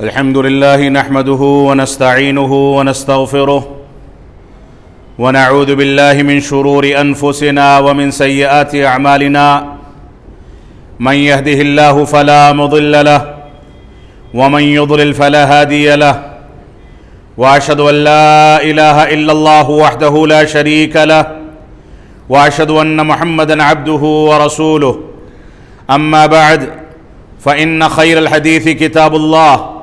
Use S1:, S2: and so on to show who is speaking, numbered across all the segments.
S1: الحمد لله نحمده ونستعينه ونستغفره ونعوذ بالله من شرور أنفسنا ومن سيئات أعمالنا من يهده الله فلا مضل له ومن يضلل فلا هادي له وأشهد أن لا إله إلا الله وحده لا شريك له وأشهد أن محمدًا عبده ورسوله أما بعد فإن خير الحديث كتاب الله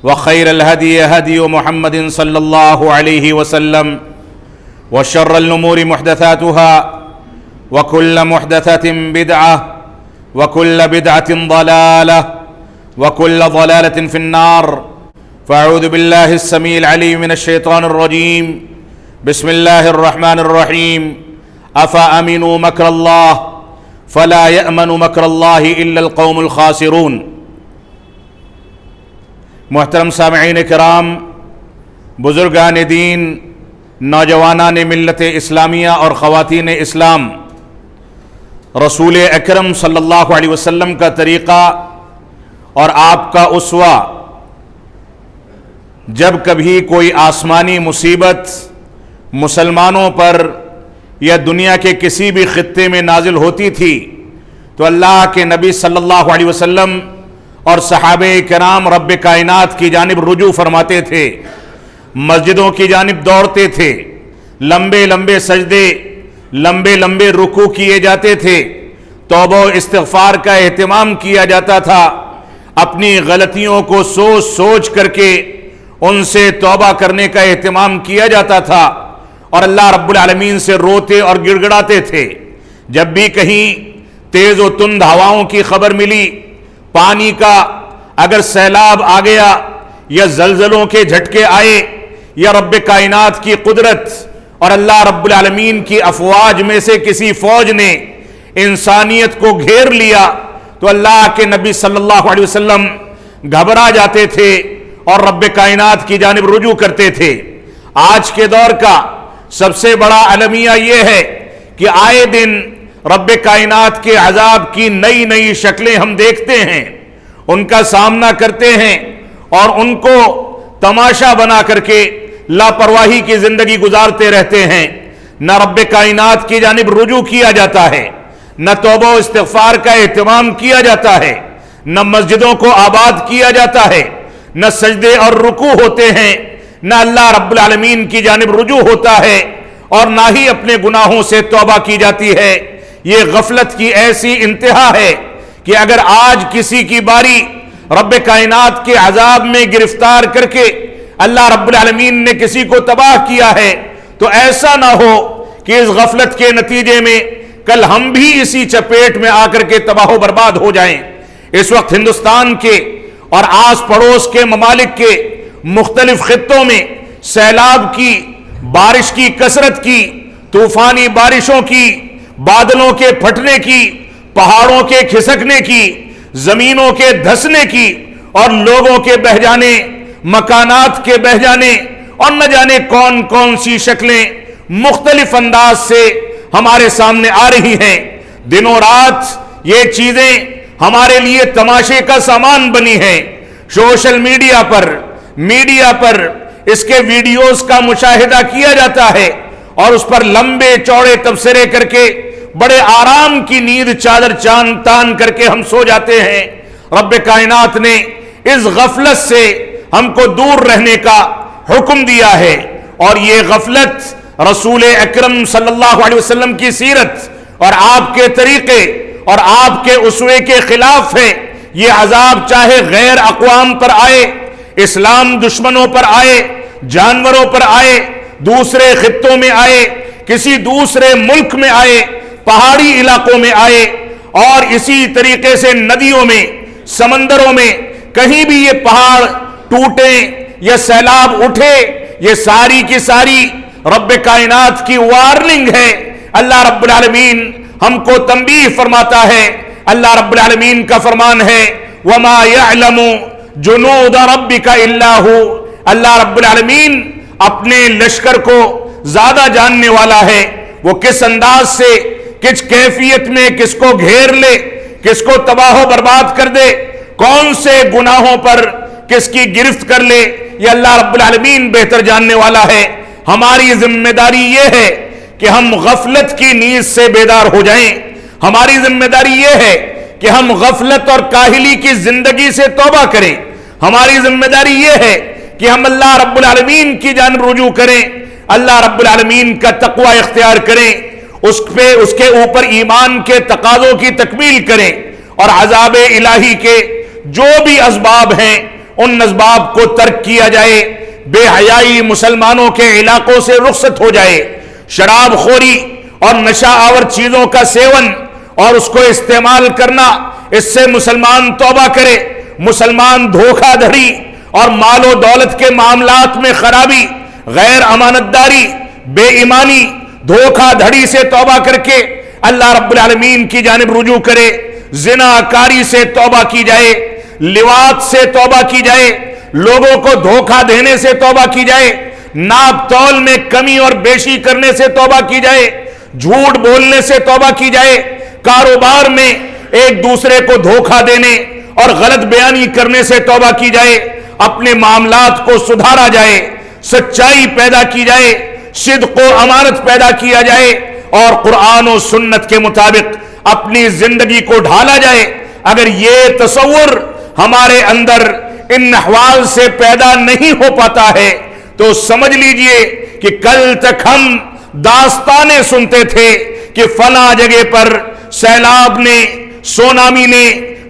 S1: وخير الهدي هدي محمد صلى الله عليه وسلم وشر الأمور محدثاتها وكل محدثة بدعة وكل بدعة ضلالة وكل ضلالة في النار فأعوذ بالله السميع العليم من الشيطان الرجيم بسم الله الرحمن الرحيم أفأمنوا مكر الله فلا يأمن مكر الله إلا القوم الخاسرون۔ محترم سامعین کرام، بزرگان دین، نوجوانان ملت اسلامیہ اور خواتین اسلام، رسول اکرم صلی اللہ علیہ وسلم کا طریقہ اور آپ کا اسوہ جب کبھی کوئی آسمانی مصیبت مسلمانوں پر یا دنیا کے کسی بھی خطے میں نازل ہوتی تھی تو اللہ کے نبی صلی اللہ علیہ وسلم اور صحابہ کرام رب کائنات کی جانب رجوع فرماتے تھے، مسجدوں کی جانب دوڑتے تھے، لمبے لمبے سجدے، لمبے لمبے رکوع کیے جاتے تھے، توبہ و استغفار کا اہتمام کیا جاتا تھا، اپنی غلطیوں کو سوچ سوچ کر کے ان سے توبہ کرنے کا اہتمام کیا جاتا تھا اور اللہ رب العالمین سے روتے اور گڑ گڑاتے تھے۔ جب بھی کہیں تیز و تند ہواؤں کی خبر ملی، پانی کا اگر سیلاب آ گیا یا زلزلوں کے جھٹکے آئے یا رب کائنات کی قدرت اور اللہ رب العالمین کی افواج میں سے کسی فوج نے انسانیت کو گھیر لیا تو اللہ کے نبی صلی اللہ علیہ وسلم گھبرا جاتے تھے اور رب کائنات کی جانب رجوع کرتے تھے۔ آج کے دور کا سب سے بڑا المیہ یہ ہے کہ آئے دن رب کائنات کے عذاب کی نئی نئی شکلیں ہم دیکھتے ہیں، ان کا سامنا کرتے ہیں اور ان کو تماشا بنا کر کے لاپرواہی کی زندگی گزارتے رہتے ہیں۔ نہ رب کائنات کی جانب رجوع کیا جاتا ہے، نہ توبہ و استغفار کا اہتمام کیا جاتا ہے، نہ مسجدوں کو آباد کیا جاتا ہے، نہ سجدے اور رکوع ہوتے ہیں، نہ اللہ رب العالمین کی جانب رجوع ہوتا ہے اور نہ ہی اپنے گناہوں سے توبہ کی جاتی ہے۔ یہ غفلت کی ایسی انتہا ہے کہ اگر آج کسی کی باری رب کائنات کے عذاب میں گرفتار کر کے اللہ رب العالمین نے کسی کو تباہ کیا ہے تو ایسا نہ ہو کہ اس غفلت کے نتیجے میں کل ہم بھی اسی چپیٹ میں آ کر کے تباہ و برباد ہو جائیں۔ اس وقت ہندوستان کے اور آس پڑوس کے ممالک کے مختلف خطوں میں سیلاب کی، بارش کی کثرت کی، طوفانی بارشوں کی، بادلوں کے پھٹنے کی، پہاڑوں کے کھسکنے کی، زمینوں کے دھسنے کی اور لوگوں کے بہہ جانے، مکانات کے بہہ جانے اور نہ جانے کون کون سی شکلیں مختلف انداز سے ہمارے سامنے آ رہی ہیں۔ دنوں رات یہ چیزیں ہمارے لیے تماشے کا سامان بنی ہیں۔ سوشل میڈیا پر اس کے ویڈیوز کا مشاہدہ کیا جاتا ہے اور اس پر لمبے چوڑے تبصرے کر کے بڑے آرام کی نیند چادر چاند تان کر کے ہم سو جاتے ہیں۔ رب کائنات نے اس غفلت سے ہم کو دور رہنے کا حکم دیا ہے اور یہ غفلت رسول اکرم صلی اللہ علیہ وسلم کی سیرت اور آپ کے طریقے اور آپ کے اسوے کے خلاف ہے۔ یہ عذاب چاہے غیر اقوام پر آئے، اسلام دشمنوں پر آئے، جانوروں پر آئے، دوسرے خطوں میں آئے، کسی دوسرے ملک میں آئے، پہاڑی علاقوں میں آئے اور اسی طریقے سے ندیوں میں، سمندروں میں کہیں بھی یہ پہاڑ ٹوٹیں یا سیلاب اٹھے، یہ ساری کی ساری رب کائنات کی وارننگ ہے۔ اللہ رب العالمین ہم کو تنبیہ فرماتا ہے۔ اللہ رب العالمین کا فرمان ہے وَمَا يَعْلَمُ جُنُودَ رَبِّكَ إِلَّا هُوَ۔ اللہ رب العالمین اپنے لشکر کو زیادہ جاننے والا ہے، وہ کس انداز سے، کس کیفیت میں کس کو گھیر لے، کس کو تباہ و برباد کر دے، کون سے گناہوں پر کس کی گرفت کر لے یہ اللہ رب العالمین بہتر جاننے والا ہے۔ ہماری ذمہ داری یہ ہے کہ ہم غفلت کی نیند سے بیدار ہو جائیں۔ ہماری ذمہ داری یہ ہے کہ ہم غفلت اور کاہلی کی زندگی سے توبہ کریں۔ ہماری ذمہ داری یہ ہے کہ ہم اللہ رب العالمین کی جانب رجوع کریں، اللہ رب العالمین کا تقوی اختیار کریں، اس کے اوپر ایمان کے تقاضوں کی تکمیل کریں، اور عذاب الہی کے جو بھی اسباب ہیں ان اسباب کو ترک کیا جائے، بے حیائی مسلمانوں کے علاقوں سے رخصت ہو جائے، شراب خوری اور نشہ آور چیزوں کا سیون اور اس کو استعمال کرنا، اس سے مسلمان توبہ کرے۔ مسلمان دھوکہ دھڑی اور مال و دولت کے معاملات میں خرابی، غیر امانت داری، بے ایمانی، دھوکہ دھڑی سے توبہ کر کے اللہ رب العالمین کی جانب رجوع کرے۔ زنا کاری سے توبہ کی جائے، لواط سے توبہ کی جائے، لوگوں کو دھوکہ دینے سے توبہ کی جائے، ناپ تول میں کمی اور بیشی کرنے سے توبہ کی جائے، جھوٹ بولنے سے توبہ کی جائے، کاروبار میں ایک دوسرے کو دھوکہ دینے اور غلط بیانی کرنے سے توبہ کی جائے، اپنے معاملات کو سدھارا جائے، سچائی پیدا کی جائے، صدق و امانت پیدا کیا جائے، اور قرآن و سنت کے مطابق اپنی زندگی کو ڈھالا جائے۔ اگر یہ تصور ہمارے اندر ان احوال سے پیدا نہیں ہو پاتا ہے تو سمجھ لیجئے کہ کل تک ہم داستانیں سنتے تھے کہ فلاں جگہ پر سیلاب نے، سونامی نے،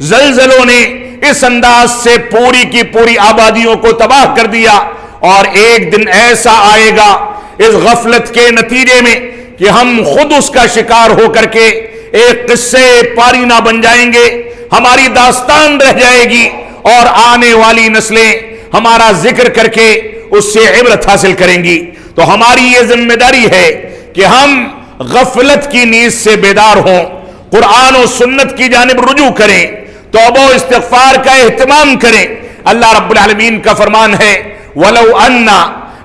S1: زلزلوں نے اس انداز سے پوری کی پوری آبادیوں کو تباہ کر دیا، اور ایک دن ایسا آئے گا اس غفلت کے نتیجے میں کہ ہم خود اس کا شکار ہو کر کے ایک قصے پارینہ بن جائیں گے، ہماری داستان رہ جائے گی، اور آنے والی نسلیں ہمارا ذکر کر کے اس سے عبرت حاصل کریں گی۔ تو ہماری یہ ذمہ داری ہے کہ ہم غفلت کی نیند سے بیدار ہوں، قرآن و سنت کی جانب رجوع کریں، توبہ و استغفار کا اہتمام کریں۔ اللہ رب العالمین کا فرمان ہے وَلَوْ أَنَّ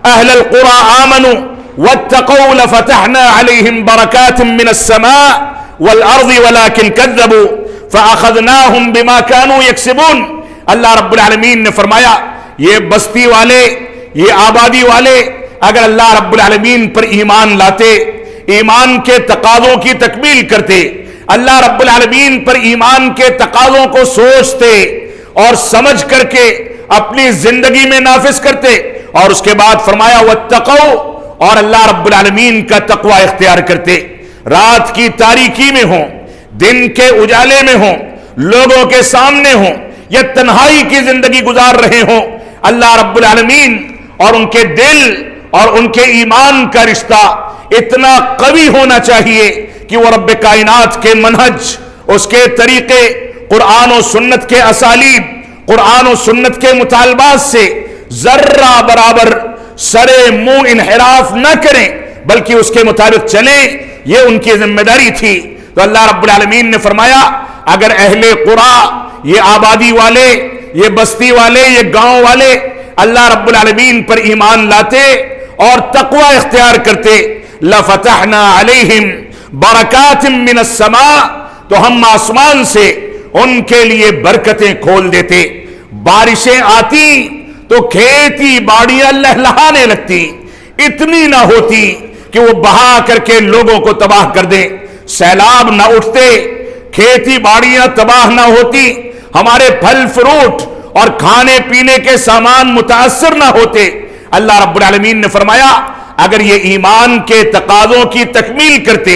S1: أَهْلَ الْقُرَىٰ آمَنُوا وَاتَّقَوْا لَفَتَحْنَا عَلَيْهِمْ بَرَكَاتٍ مِّنَ السَّمَاءِ وَالْأَرْضِ وَلَكِنْ كَذَّبُوا فَأَخَذْنَاهُمْ بِمَا كَانُوا يَكْسِبُونَ۔ اللہ رب العالمین نے فرمایا یہ بستی والے، یہ آبادی والے اگر اللہ رب العالمین پر ایمان لاتے، ایمان کے تقاضوں کی تکمیل کرتے، اللہ رب العالمین پر ایمان کے تقاضوں کو سوچتے اور سمجھ کر کے اپنی زندگی میں نافذ کرتے، اور اس کے بعد فرمایا واتقوا، اور اللہ رب العالمین کا تقوی اختیار کرتے، رات کی تاریکی میں ہوں، دن کے اجالے میں ہوں، لوگوں کے سامنے ہوں یا تنہائی کی زندگی گزار رہے ہوں، اللہ رب العالمین اور ان کے دل اور ان کے ایمان کا رشتہ اتنا قوی ہونا چاہیے کہ وہ رب کائنات کے منہج، اس کے طریقے، قرآن و سنت کے اسالیب، قرآن و سنت کے مطالبات سے ذرہ برابر سرے منہ انحراف نہ کریں بلکہ اس کے مطابق چلیں، یہ ان کی ذمہ داری تھی۔ تو اللہ رب العالمین نے فرمایا اگر اہل قرآ، یہ آبادی والے، یہ بستی والے، یہ گاؤں والے اللہ رب العالمین پر ایمان لاتے اور تقوی اختیار کرتے، لفتحنا علیہم برکات من السماء، تو ہم آسمان سے ان کے لیے برکتیں کھول دیتے، بارشیں آتی تو کھیتی باڑیاں لہلہانے لگتی، اتنی نہ ہوتی کہ وہ بہا کر کے لوگوں کو تباہ کر دیں، سیلاب نہ اٹھتے، کھیتی باڑیاں تباہ نہ ہوتی، ہمارے پھل فروٹ اور کھانے پینے کے سامان متاثر نہ ہوتے۔ اللہ رب العالمین نے فرمایا اگر یہ ایمان کے تقاضوں کی تکمیل کرتے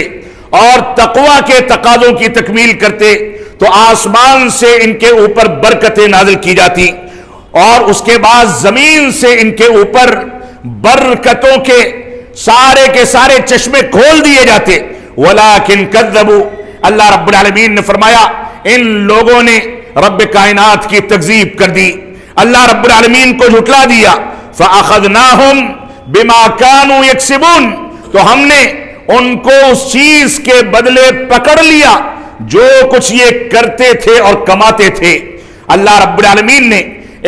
S1: اور تقوی کے تقاضوں کی تکمیل کرتے تو آسمان سے ان کے اوپر برکتیں نازل کی جاتی، اور اس کے بعد زمین سے ان کے اوپر برکتوں کے سارے چشمے کھول دیے جاتے، وَلَكِنْ كَذَّبُوا، اللہ رب العالمین نے فرمایا ان لوگوں نے رب کائنات کی تکذیب کر دی، اللہ رب العالمین کو جھٹلا دیا، فَأَخَذْنَاهُمْ بِمَا كَانُوا يَكْسِبُونَ، تو ہم نے ان کو اس چیز کے بدلے پکڑ لیا جو کچھ یہ کرتے تھے اور کماتے تھے۔ اللہ رب العالمین نے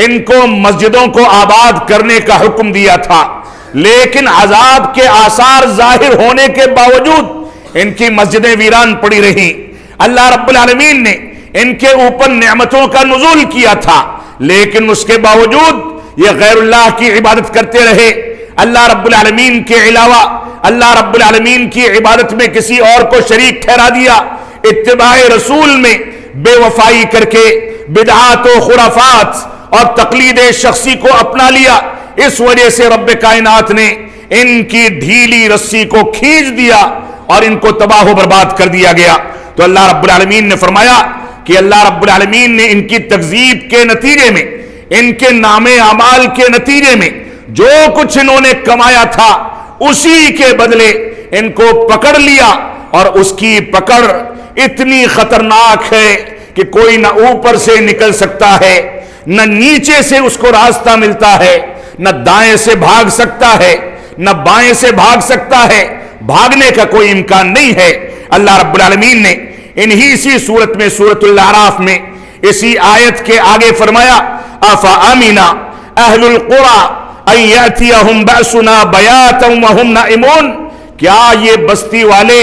S1: ان کو مسجدوں کو آباد کرنے کا حکم دیا تھا، لیکن عذاب کے آثار ظاہر ہونے کے باوجود ان کی مسجدیں ویران پڑی رہیں۔ اللہ رب العالمین نے ان کے اوپر نعمتوں کا نزول کیا تھا، لیکن اس کے باوجود یہ غیر اللہ کی عبادت کرتے رہے، اللہ رب العالمین کے علاوہ اللہ رب العالمین کی عبادت میں کسی اور کو شریک ٹھہرا دیا، اتباع رسول میں بے وفائی کر کے بدعات و خرافات اور تقلید شخصی کو اپنا لیا۔ اس وجہ سے رب کائنات نے ان کی ڈھیلی رسی کو کھینچ دیا اور ان کو تباہ و برباد کر دیا گیا۔ تو اللہ رب العالمین نے فرمایا کہ اللہ رب العالمین نے ان کی تکذیب کے نتیجے میں، ان کے نامے اعمال کے نتیجے میں جو کچھ انہوں نے کمایا تھا اسی کے بدلے ان کو پکڑ لیا، اور اس کی پکڑ اتنی خطرناک ہے کہ کوئی نہ اوپر سے نکل سکتا ہے، نہ نیچے سے اس کو راستہ ملتا ہے، نہ دائیں سے بھاگ سکتا ہے، نہ بائیں سے بھاگ سکتا ہے، بھاگنے کا کوئی امکان نہیں ہے۔ اللہ رب العالمین نے انہی سی صورت میں سورۃ الاعراف میں اسی آیت کے آگے فرمایا افامن اہل القری ان یاتیہم بأسنا بیاتا وہم نائمون، کیا یہ بستی والے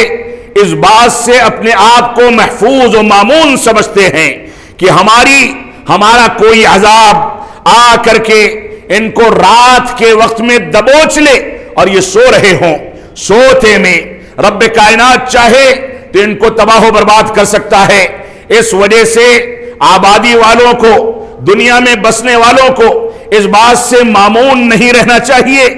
S1: اس بات سے اپنے آپ کو محفوظ و مامون سمجھتے ہیں کہ ہمارا کوئی عذاب آ کر کے ان کو رات کے وقت میں دبوچ لے اور یہ سو رہے ہوں؟ سوتے میں رب کائنات چاہے تو ان کو تباہ و برباد کر سکتا ہے۔ اس وجہ سے آبادی والوں کو، دنیا میں بسنے والوں کو اس بات سے مامون نہیں رہنا چاہیے،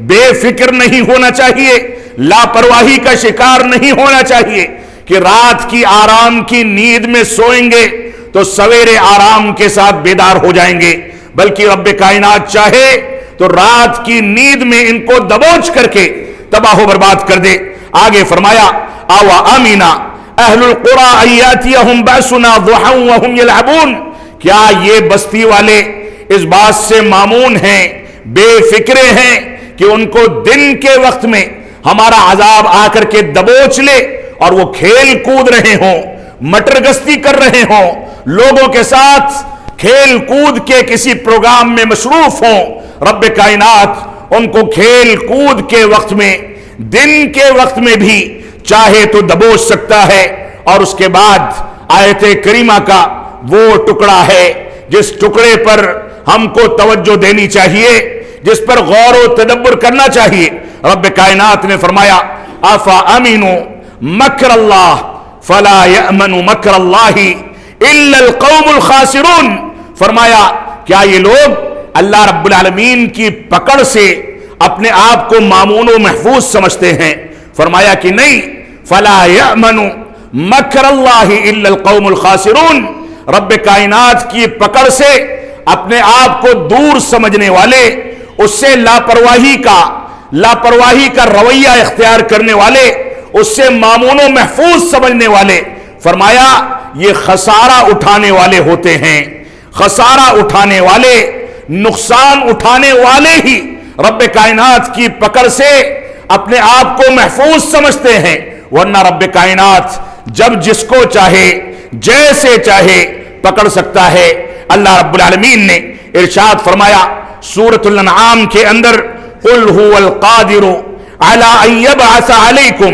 S1: بے فکر نہیں ہونا چاہیے، لاپرواہی کا شکار نہیں ہونا چاہیے کہ رات کی آرام کی نیند میں سوئیں گے تو سویرے آرام کے ساتھ بیدار ہو جائیں گے، بلکہ رب کائنات چاہے تو رات کی نیند میں ان کو دبوچ کر کے تباہ و برباد کر دے۔ آگے فرمایا او امنا اہل القری ان یاتیہم بأسنا ضحی وہم یلعبون، کیا یہ بستی والے اس بات سے مامون ہیں، بے فکرے ہیں کہ ان کو دن کے وقت میں ہمارا عذاب آ کر کے دبوچ لے اور وہ کھیل کود رہے ہوں، مٹر گستی کر رہے ہوں، لوگوں کے ساتھ کھیل کود کے کسی پروگرام میں مصروف ہوں؟ رب کائنات ان کو کھیل کود کے وقت میں، دن کے وقت میں بھی چاہے تو دبوچ سکتا ہے۔ اور اس کے بعد آیت کریمہ کا وہ ٹکڑا ہے جس ٹکڑے پر ہم کو توجہ دینی چاہیے، جس پر غور و تدبر کرنا چاہیے۔ رب کائنات نے فرمایا افامنوا مکر اللہ فلا یأمن مکر اللہ الا القوم الخاسرون، فرمایا کیا یہ لوگ اللہ رب العالمین کی پکڑ سے اپنے آپ کو مامون و محفوظ سمجھتے ہیں؟ فرمایا کہ نہیں، فلا یأمن مکر اللہ الا القوم الخاسرون، رب کائنات کی پکڑ سے اپنے آپ کو دور سمجھنے والے، اس سے لاپرواہی کا رویہ اختیار کرنے والے، اس سے مامون و محفوظ سمجھنے والے، فرمایا یہ خسارہ اٹھانے والے ہوتے ہیں۔ خسارہ اٹھانے والے، نقصان اٹھانے والے ہی رب کائنات کی پکڑ سے اپنے آپ کو محفوظ سمجھتے ہیں، ورنہ رب کائنات جب جس کو چاہے جیسے چاہے پکڑ سکتا ہے۔ اللہ رب العالمین نے ارشاد فرمایا سورۃ الانعام کے اندر قل هو القادر على ان يبعث عليكم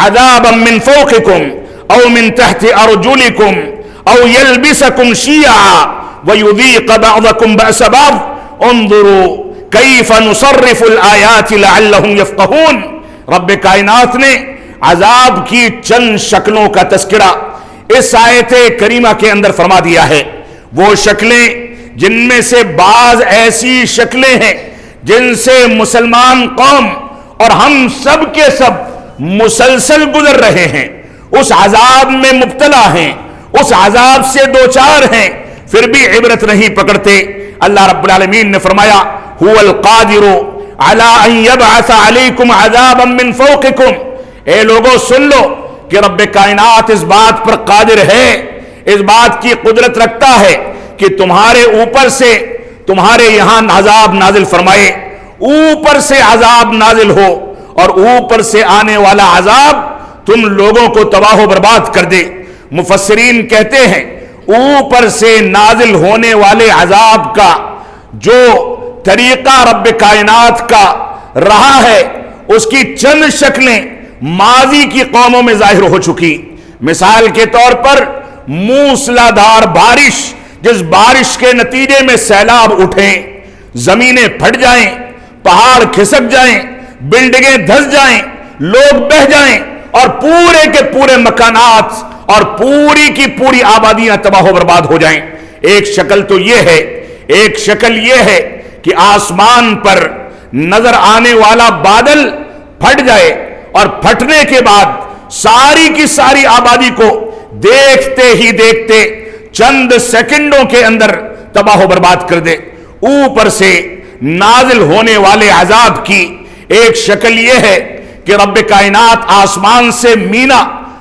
S1: عذابا من فوقكم او من تحت ارجلكم او يلبسكم شيعا ويذيق بعضكم بأس بعض انظروا كيف نصرف الآيات لعلهم يفقهون۔ رب کائنات نے عذاب کی چند شکلوں کا تذکرہ اس آیت کریمہ کے اندر فرما دیا ہے۔ وہ شکلیں جن میں سے بعض ایسی شکلیں ہیں جن سے مسلمان قوم اور ہم سب کے سب مسلسل گزر رہے ہیں، اس عذاب میں مبتلا ہیں، اس عذاب سے دوچار ہیں، پھر بھی عبرت نہیں پکڑتے۔ اللہ رب العالمین نے فرمایا هو القادر على ان يبعث عليكم عذابا من فوقكم، اے لوگوں سن لو کہ رب کائنات اس بات پر قادر ہے، اس بات کی قدرت رکھتا ہے کہ تمہارے اوپر سے تمہارے یہاں عذاب نازل فرمائے، اوپر سے عذاب نازل ہو اور اوپر سے آنے والا عذاب تم لوگوں کو تباہ و برباد کر دے۔ مفسرین کہتے ہیں اوپر سے نازل ہونے والے عذاب کا جو طریقہ رب کائنات کا رہا ہے اس کی چند شکلیں ماضی کی قوموں میں ظاہر ہو چکی۔ مثال کے طور پر موسلادھار بارش جس بارش کے نتیجے میں سیلاب اٹھیں، زمینیں پھٹ جائیں، پہاڑ کھسک جائیں، بلڈنگیں دھس جائیں، لوگ بہہ جائیں اور پورے کے پورے مکانات اور پوری کی پوری آبادیاں تباہ و برباد ہو جائیں۔ ایک شکل تو یہ ہے، ایک شکل یہ ہے کہ آسمان پر نظر آنے والا بادل پھٹ جائے اور پھٹنے کے بعد ساری کی ساری آبادی کو دیکھتے ہی دیکھتے چند سیکنڈوں کے اندر تباہ و برباد کر دے۔ اوپر سے نازل ہونے والے عذاب کی ایک شکل یہ ہے کہ رب کائنات آسمان سے مینا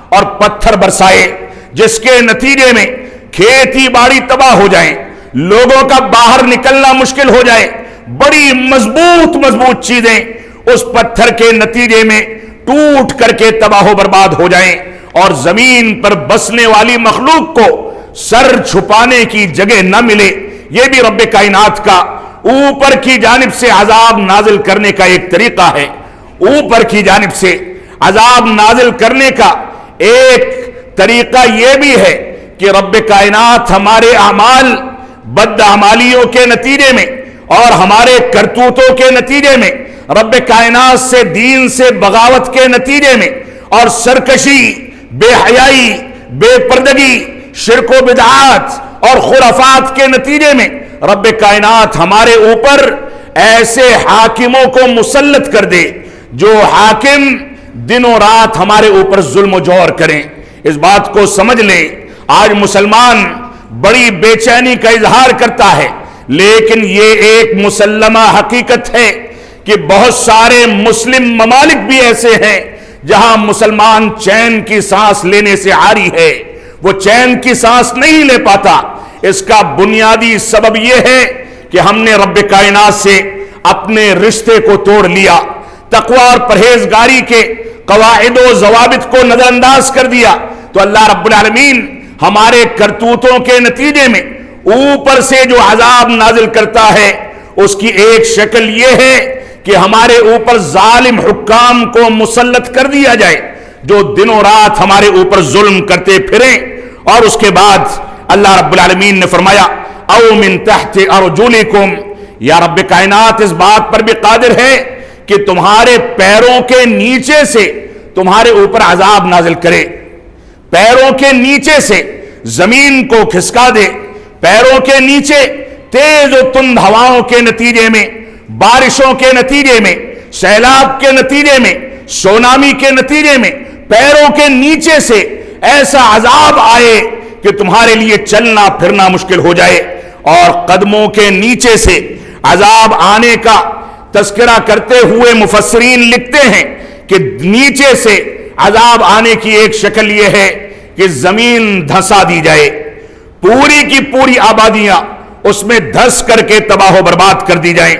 S1: اور پتھر برسائے، جس کے نتیجے میں کھیتی باڑی تباہ ہو جائیں، لوگوں کا باہر نکلنا مشکل ہو جائے، بڑی مضبوط چیزیں اس پتھر کے نتیجے میں ٹوٹ کر کے تباہ و برباد ہو جائیں اور زمین پر بسنے والی مخلوق کو سر چھپانے کی جگہ نہ ملے۔ یہ بھی رب کائنات کا اوپر کی جانب سے عذاب نازل کرنے کا ایک طریقہ ہے۔ اوپر کی جانب سے عذاب نازل کرنے کا ایک طریقہ یہ بھی ہے کہ رب کائنات ہمارے اعمال بدعمالیوں کے نتیجے میں اور ہمارے کرتوتوں کے نتیجے میں، رب کائنات سے دین سے بغاوت کے نتیجے میں اور سرکشی، بے حیائی، بے پردگی، شرک و بدعات اور خرافات کے نتیجے میں رب کائنات ہمارے اوپر ایسے حاکموں کو مسلط کر دے جو حاکم دنوں رات ہمارے اوپر ظلم و جور کریں۔ اس بات کو سمجھ لیں، آج مسلمان بڑی بے چینی کا اظہار کرتا ہے، لیکن یہ ایک مسلمہ حقیقت ہے کہ بہت سارے مسلم ممالک بھی ایسے ہیں جہاں مسلمان چین کی سانس لینے سے عاری ہے، وہ چین کی سانس نہیں لے پاتا۔ اس کا بنیادی سبب یہ ہے کہ ہم نے رب کائنات سے اپنے رشتے کو توڑ لیا، تقوی اور پرہیزگاری کے قواعد و ضوابط کو نظر انداز کر دیا، تو اللہ رب العالمین ہمارے کرتوتوں کے نتیجے میں اوپر سے جو عذاب نازل کرتا ہے اس کی ایک شکل یہ ہے کہ ہمارے اوپر ظالم حکام کو مسلط کر دیا جائے جو دنوں رات ہمارے اوپر ظلم کرتے پھریں۔ اور اس کے بعد اللہ رب العالمین نے فرمایا او من تحت ارجلکم، یا رب کائنات اس بات پر بھی قادر ہے کہ تمہارے پیروں کے نیچے سے تمہارے اوپر عذاب نازل کرے، پیروں کے نیچے سے زمین کو کھسکا دے، پیروں کے نیچے تیز و تند ہواؤں کے نتیجے میں، بارشوں کے نتیجے میں، سیلاب کے نتیجے میں، سونامی کے نتیجے میں پیروں کے نیچے سے ایسا عذاب آئے کہ تمہارے لیے چلنا پھرنا مشکل ہو جائے۔ اور قدموں کے نیچے سے عذاب آنے کا تذکرہ کرتے ہوئے مفسرین لکھتے ہیں کہ نیچے سے عذاب آنے کی ایک شکل یہ ہے کہ زمین دھسا دی جائے، پوری کی پوری آبادیاں اس میں دھس کر کے تباہ و برباد کر دی جائیں،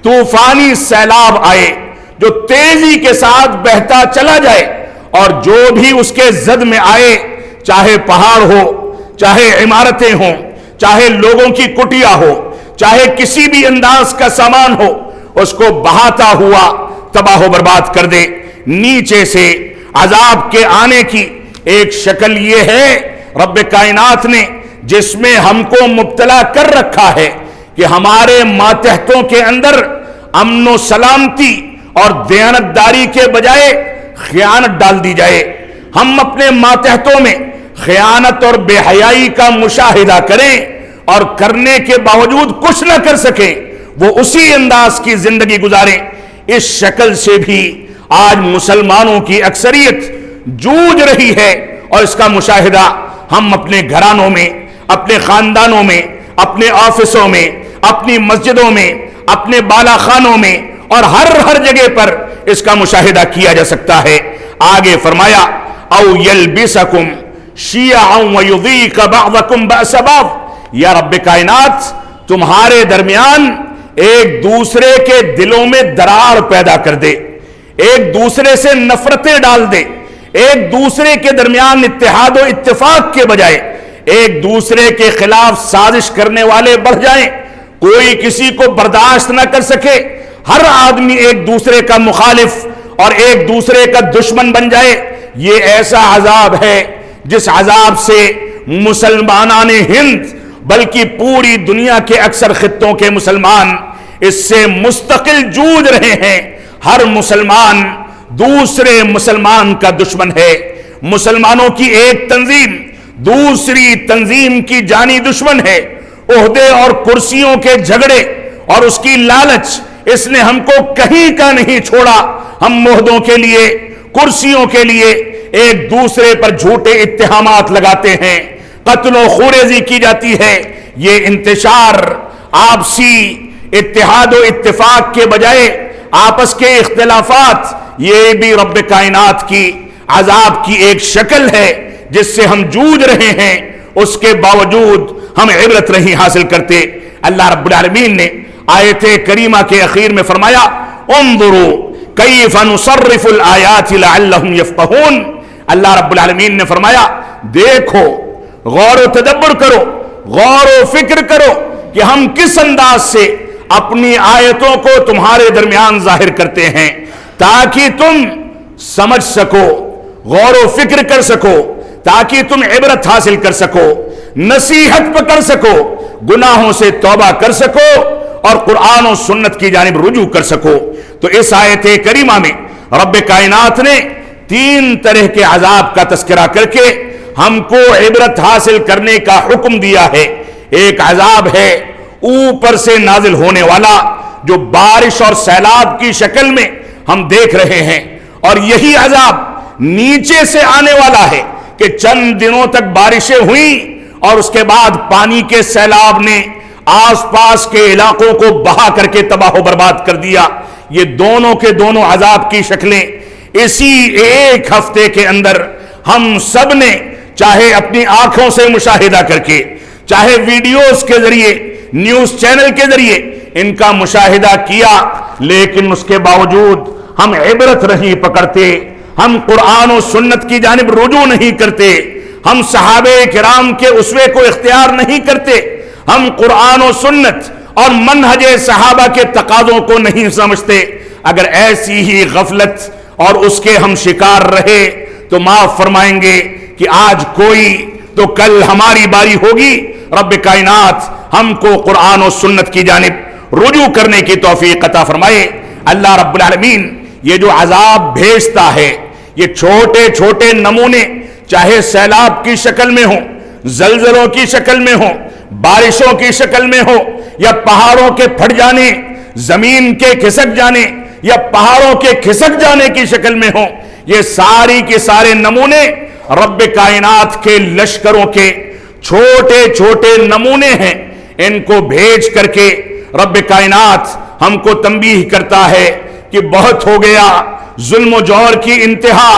S1: طوفانی سیلاب آئے جو تیزی کے ساتھ بہتا چلا جائے اور جو بھی اس کے زد میں آئے، چاہے پہاڑ ہو، چاہے عمارتیں ہوں، چاہے لوگوں کی کٹیا ہو، چاہے کسی بھی انداز کا سامان ہو، اس کو بہاتا ہوا تباہ و برباد کر دے۔ نیچے سے عذاب کے آنے کی ایک شکل یہ ہے رب کائنات نے جس میں ہم کو مبتلا کر رکھا ہے کہ ہمارے ماتحتوں کے اندر امن و سلامتی اور دیانتداری کے بجائے خیانت ڈال دی جائے، ہم اپنے ماتحتوں میں خیانت اور بے حیائی کا مشاہدہ کریں اور کرنے کے باوجود کچھ نہ کر سکیں، وہ اسی انداز کی زندگی گزاریں۔ اس شکل سے بھی آج مسلمانوں کی اکثریت جوجھ رہی ہے اور اس کا مشاہدہ ہم اپنے گھرانوں میں، اپنے خاندانوں میں، اپنے آفسوں میں، اپنی مسجدوں میں، اپنے بالا خانوں میں اور ہر جگہ پر اس کا مشاہدہ کیا جا سکتا ہے۔ آگے فرمایا او یلبسکم شیعا ویذیق بعضکم بأس بعض، یا رب کائنات تمہارے درمیان ایک دوسرے کے دلوں میں درار پیدا کر دے، ایک دوسرے سے نفرتیں ڈال دے، ایک دوسرے کے درمیان اتحاد و اتفاق کے بجائے ایک دوسرے کے خلاف سازش کرنے والے بڑھ جائیں، کوئی کسی کو برداشت نہ کر سکے، ہر آدمی ایک دوسرے کا مخالف اور ایک دوسرے کا دشمن بن جائے۔ یہ ایسا عذاب ہے جس عذاب سے مسلمانان ہند بلکہ پوری دنیا کے اکثر خطوں کے مسلمان اس سے مستقل جوجھ رہے ہیں۔ ہر مسلمان دوسرے مسلمان کا دشمن ہے۔ مسلمانوں کی ایک تنظیم دوسری تنظیم کی جانی دشمن ہے۔ عہدے اور کرسیوں کے جھگڑے اور اس کی لالچ، اس نے ہم کو کہیں کا نہیں چھوڑا۔ ہم عہدوں کے لیے، کرسیوں کے لیے ایک دوسرے پر جھوٹے اتہامات لگاتے ہیں، قتل و خونریزی کی جاتی ہے۔ یہ انتشار آپسی اتحاد و اتفاق کے بجائے آپس کے اختلافات، یہ بھی رب کائنات کی عذاب کی ایک شکل ہے جس سے ہم جوجھ رہے ہیں۔ اس کے باوجود ہم عبرت نہیں حاصل کرتے۔ اللہ رب العالمین نے آیت کریمہ کے اخیر میں فرمایا انظروا کیف نصرف الآیات لعلہم یفقہون۔ اللہ رب العالمین نے فرمایا دیکھو، غور و تدبر کرو، غور و فکر کرو کہ ہم کس انداز سے اپنی آیتوں کو تمہارے درمیان ظاہر کرتے ہیں تاکہ تم سمجھ سکو، غور و فکر کر سکو، تاکہ تم عبرت حاصل کر سکو، نصیحت پکڑ سکو، گناہوں سے توبہ کر سکو اور قرآن و سنت کی جانب رجوع کر سکو۔ تو اس آیت کریمہ میں رب کائنات نے 3 طرح کے عذاب کا تذکرہ کر کے ہم کو عبرت حاصل کرنے کا حکم دیا ہے۔ ایک عذاب ہے اوپر سے نازل ہونے والا جو بارش اور سیلاب کی شکل میں ہم دیکھ رہے ہیں، اور یہی عذاب نیچے سے آنے والا ہے کہ چند دنوں تک بارشیں ہوئیں اور اس کے بعد پانی کے سیلاب نے آس پاس کے علاقوں کو بہا کر کے تباہ و برباد کر دیا۔ یہ دونوں کے دونوں عذاب کی شکلیں اسی ایک ہفتے کے اندر ہم سب نے چاہے اپنی آنکھوں سے مشاہدہ کر کے، چاہے ویڈیوز کے ذریعے، نیوز چینل کے ذریعے ان کا مشاہدہ کیا، لیکن اس کے باوجود ہم عبرت نہیں پکڑتے، ہم قرآن و سنت کی جانب رجوع نہیں کرتے، ہم صحابہ کرام کے اسوے کو اختیار نہیں کرتے، ہم قرآن و سنت اور منہج صحابہ کے تقاضوں کو نہیں سمجھتے۔ اگر ایسی ہی غفلت اور اس کے ہم شکار رہے تو معاف فرمائیں گے کہ آج کوئی تو کل ہماری باری ہوگی۔ رب کائنات ہم کو قرآن و سنت کی جانب رجوع کرنے کی توفیق عطا فرمائے۔ اللہ رب العالمین یہ جو عذاب بھیجتا ہے، یہ چھوٹے چھوٹے نمونے چاہے سیلاب کی شکل میں ہوں، زلزلوں کی شکل میں ہوں، بارشوں کی شکل میں ہو، یا پہاڑوں کے پھٹ جانے، زمین کے کھسک جانے یا پہاڑوں کے کھسک جانے کی شکل میں ہوں، یہ ساری کے سارے نمونے رب کائنات کے لشکروں کے چھوٹے چھوٹے نمونے ہیں۔ ان کو بھیج کر کے رب کائنات ہم کو تنبیہ کرتا ہے کہ بہت ہو گیا، ظلم و جور کی انتہا،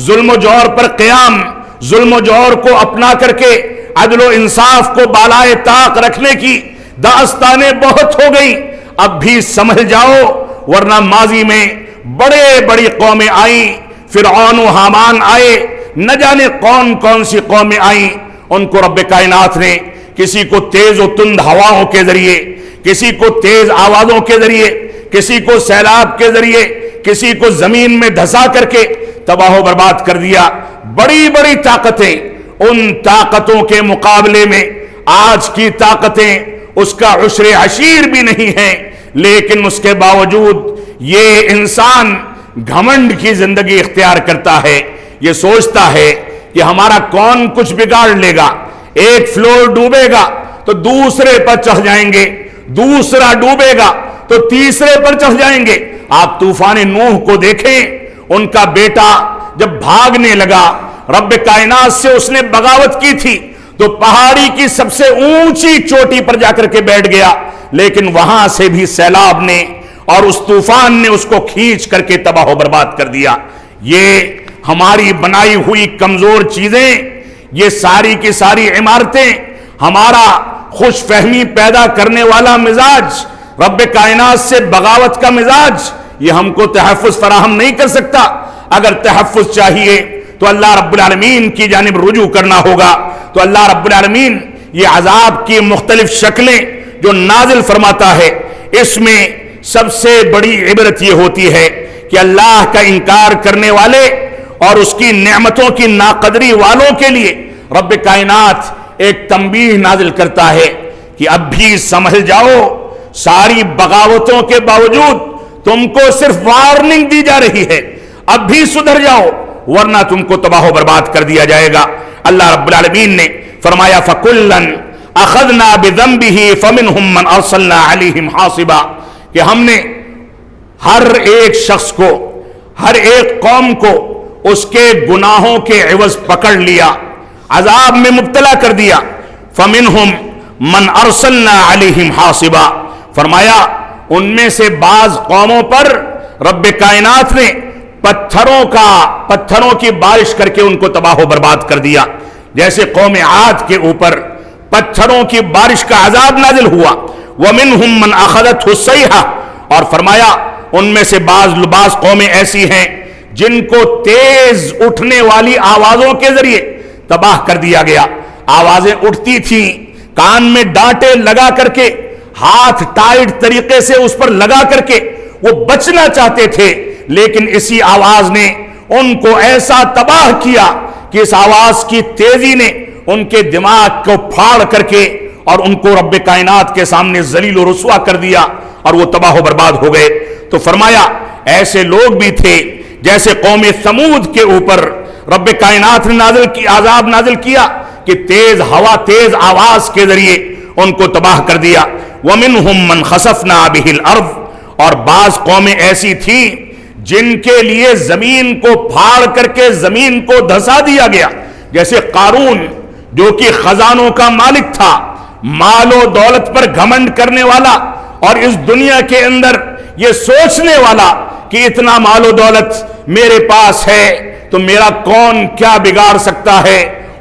S1: ظلم و جور پر قیام، ظلم و جور کو اپنا کر کے عدل و انصاف کو بالائے طاق رکھنے کی داستانیں بہت ہو گئی۔ اب بھی سمجھ جاؤ، ورنہ ماضی میں بڑی قومیں آئیں، فرعون و حامان آئے، نہ جانے کون کون سی قومیں آئیں، ان کو رب کائنات نے کسی کو تیز و تند ہواؤں کے ذریعے، کسی کو تیز آوازوں کے ذریعے، کسی کو سیلاب کے ذریعے، کسی کو زمین میں دھسا کر کے تباہ و برباد کر دیا۔ بڑی بڑی طاقتیں، ان طاقتوں کے مقابلے میں آج کی طاقتیں اس کا عشر عشیر بھی نہیں ہیں، لیکن اس کے باوجود یہ انسان گھمنڈ کی زندگی اختیار کرتا ہے۔ یہ سوچتا ہے کہ ہمارا کون کچھ بگاڑ لے گا، ایک فلور ڈوبے گا تو دوسرے پر چڑھ جائیں گے، دوسرا ڈوبے گا تو تیسرے پر چڑھ جائیں گے۔ آپ طوفان نوح کو دیکھیں، ان کا بیٹا جب بھاگنے لگا، رب کائنات سے اس نے بغاوت کی تھی تو پہاڑی کی سب سے اونچی چوٹی پر جا کر کے بیٹھ گیا، لیکن وہاں سے بھی سیلاب نے اور اس طوفان نے اس کو کھینچ کر کے تباہ و برباد کر دیا۔ یہ ہماری بنائی ہوئی کمزور چیزیں، یہ ساری کی ساری عمارتیں، ہمارا خوش فہمی پیدا کرنے والا مزاج، رب کائنات سے بغاوت کا مزاج، یہ ہم کو تحفظ فراہم نہیں کر سکتا۔ اگر تحفظ چاہیے تو اللہ رب العالمین کی جانب رجوع کرنا ہوگا۔ تو اللہ رب العالمین یہ عذاب کی مختلف شکلیں جو نازل فرماتا ہے، اس میں سب سے بڑی عبرت یہ ہوتی ہے کہ اللہ کا انکار کرنے والے اور اس کی نعمتوں کی ناقدری والوں کے لیے رب کائنات ایک تنبیہ نازل کرتا ہے کہ اب بھی سنبھل جاؤ، ساری بغاوتوں کے باوجود تم کو صرف وارننگ دی جا رہی ہے، اب بھی سدھر جاؤ ورنہ تم کو تباہ و برباد کر دیا جائے گا۔ اللہ رب العالمین نے فرمایا فَكُلًّا أَخَذْنَا بِذَنبِهِ فَمِنْهُمْ مَنْ أَرْسَلْنَا عَلَيْهِمْ حَاصِبًا، کہ ہم نے ہر ایک شخص کو، ہر ایک قوم کو اس کے گناہوں کے عوض پکڑ لیا، عذاب میں مبتلا کر دیا۔ فَمِنْهُمْ مَنْ أَرْسَلْنَا عَلَيْهِمْ حَاصِبًا، فرمایا ان میں سے بعض قوموں پر رب کائنات نے پتھروں کی بارش کر کے ان کو تباہ و برباد کر دیا، جیسے قوم عاد کے اوپر پتھروں کی بارش کا عذاب نازل ہوا۔ وَمِنْهُمْ مَنْ أَخَذَتْهُ الصَّيْحَةُ، اور فرمایا ان میں سے بعض قومیں ایسی ہیں جن کو تیز اٹھنے والی آوازوں کے ذریعے تباہ کر دیا گیا۔ آوازیں اٹھتی تھیں، کان میں ڈانٹے لگا کر کے، ہاتھ ٹائٹ طریقے سے اس پر لگا کر کے وہ بچنا چاہتے تھے، لیکن اسی آواز نے ان کو ایسا تباہ کیا کہ اس آواز کی تیزی نے ان کے دماغ کو پھاڑ کر کے اور ان کو رب کائنات کے سامنے ذلیل و رسوا کر دیا اور وہ تباہ و برباد ہو گئے۔ تو فرمایا ایسے لوگ بھی تھے جیسے قوم ثمود کے اوپر رب کائنات نے عذاب نازل کیا کہ تیز ہوا، تیز آواز کے ذریعے ان کو تباہ کر دیا۔ وَمِنْهُمْ مَنْ خَسَفْنَا بِهِ الْأَرْضِ، اور بعض قومیں ایسی تھیں جن کے لیے زمین کو پھاڑ کر کے زمین کو دھسا دیا گیا، جیسے قارون جو کہ خزانوں کا مالک تھا، مال و دولت پر گھمنڈ کرنے والا، اور اس دنیا کے اندر یہ سوچنے والا کہ اتنا مال و دولت میرے پاس ہے تو میرا کون کیا بگاڑ سکتا ہے۔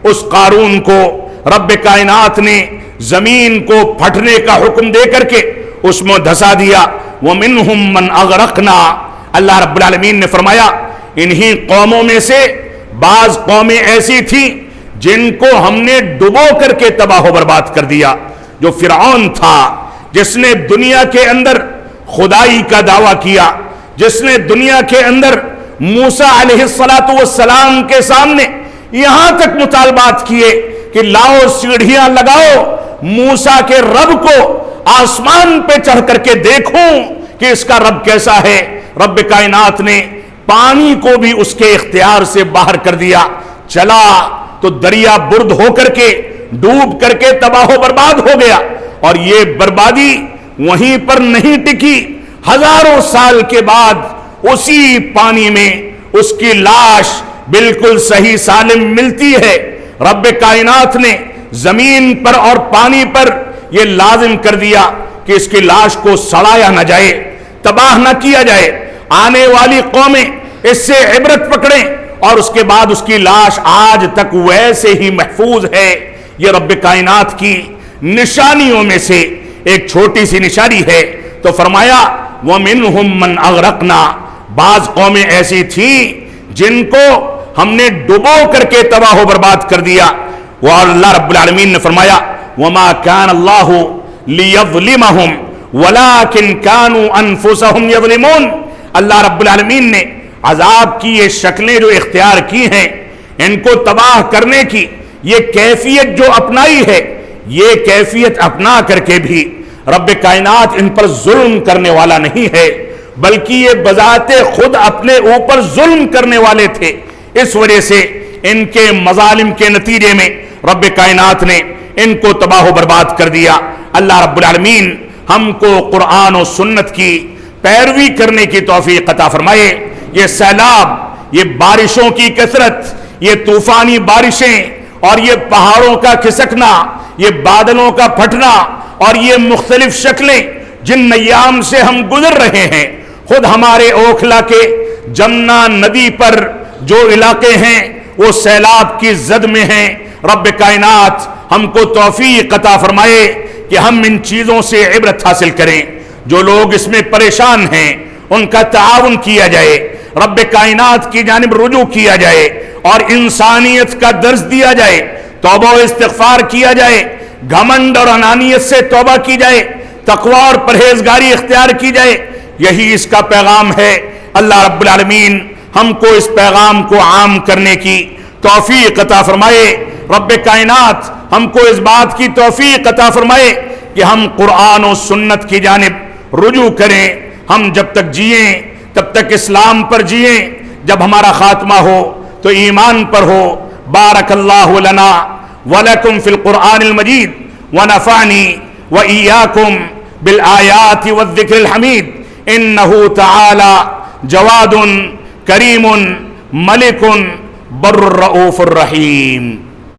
S1: اس قارون کو رب کائنات نے زمین کو پھٹنے کا حکم دے کر کے اس میں دھسا دیا۔ وَمِنْهُمْ مَنْ أَغْرَقْنَا، اللہ رب العالمین نے فرمایا انہی قوموں میں سے بعض قومیں ایسی تھیں جن کو ہم نے ڈبو کر کے تباہ و برباد کر دیا۔ جو فرعون تھا، جس نے دنیا کے اندر خدائی کا دعویٰ کیا، جس نے دنیا کے اندر موسیٰ علیہ السلام کے سامنے یہاں تک مطالبات کیے کہ لاؤ سیڑھیاں لگاؤ، موسیٰ کے رب کو آسمان پہ چڑھ کر کے دیکھوں کہ اس کا رب کیسا ہے۔ رب کائنات نے پانی کو بھی اس کے اختیار سے باہر کر دیا، چلا تو دریا برد ہو کر کے ڈوب کر کے تباہ و برباد ہو گیا۔ اور یہ بربادی وہیں پر نہیں ٹکی، ہزاروں سال کے بعد اسی پانی میں اس کی لاش بالکل صحیح سالم ملتی ہے۔ رب کائنات نے زمین پر اور پانی پر یہ لازم کر دیا کہ اس کی لاش کو سڑایا نہ جائے، تباہ نہ کیا جائے، آنے والی قومیں اس سے عبرت پکڑیں، اور اس کے بعد اس کی لاش آج تک ویسے ہی محفوظ ہے۔ یہ رب کائنات کی نشانیوں میں سے ایک چھوٹی سی نشانی ہے۔ تو فرمایا وَمِنْهُمْ مَنْ أَغْرَقْنَا، بعض قومیں ایسی تھیں جن کو ہم نے ڈبو کر کے تباہ و برباد کر دیا۔ اور اللہ رب العالمین نے فرمایا وَمَا كَانَ اللَّهُ لِيَظْلِمَهُمْ وَلَكِنْ كَانُوا أَنفُسَهُمْ يَظْلِمُونَ، اللہ رب العالمین نے عذاب کی یہ شکلیں جو اختیار کی ہیں، ان کو تباہ کرنے کی یہ کیفیت جو اپنائی ہے، یہ کیفیت اپنا کر کے بھی رب کائنات ان پر ظلم کرنے والا نہیں ہے، بلکہ یہ بذات خود اپنے اوپر ظلم کرنے والے تھے۔ اس وجہ سے ان کے مظالم کے نتیجے میں رب کائنات نے ان کو تباہ و برباد کر دیا۔ اللہ رب العالمین ہم کو قرآن و سنت کی پیروی کرنے کی توفیق عطا فرمائے۔ یہ سیلاب، یہ بارشوں کی کثرت، یہ طوفانی بارشیں اور یہ پہاڑوں کا کھسکنا، یہ بادلوں کا پھٹنا اور یہ مختلف شکلیں جن ایام سے ہم گزر رہے ہیں، خود ہمارے اوکھلا کے جمنا ندی پر جو علاقے ہیں وہ سیلاب کی زد میں ہیں۔ رب کائنات ہم کو توفیق عطا فرمائے کہ ہم ان چیزوں سے عبرت حاصل کریں۔ جو لوگ اس میں پریشان ہیں ان کا تعاون کیا جائے، رب کائنات کی جانب رجوع کیا جائے اور انسانیت کا درس دیا جائے، توبہ و استغفار کیا جائے، گھمنڈ اور انانیت سے توبہ کی جائے، تقوی اور پرہیزگاری اختیار کی جائے۔ یہی اس کا پیغام ہے۔ اللہ رب العالمین ہم کو اس پیغام کو عام کرنے کی توفیق عطا فرمائے۔ رب کائنات ہم کو اس بات کی توفیق عطا فرمائے کہ ہم قرآن و سنت کی جانب رجوع کریں. ہم جب تک جئیں تب تک اسلام پر جئیں، جب ہمارا خاتمہ ہو تو ایمان پر ہو. بارک اللہ لنا ولکم فی القرآن المجید ونفعنی وإیاکم بالآیات والذکر الحمید. انہ تعالی جواد کریم ملک بر الرؤوف الرحیم.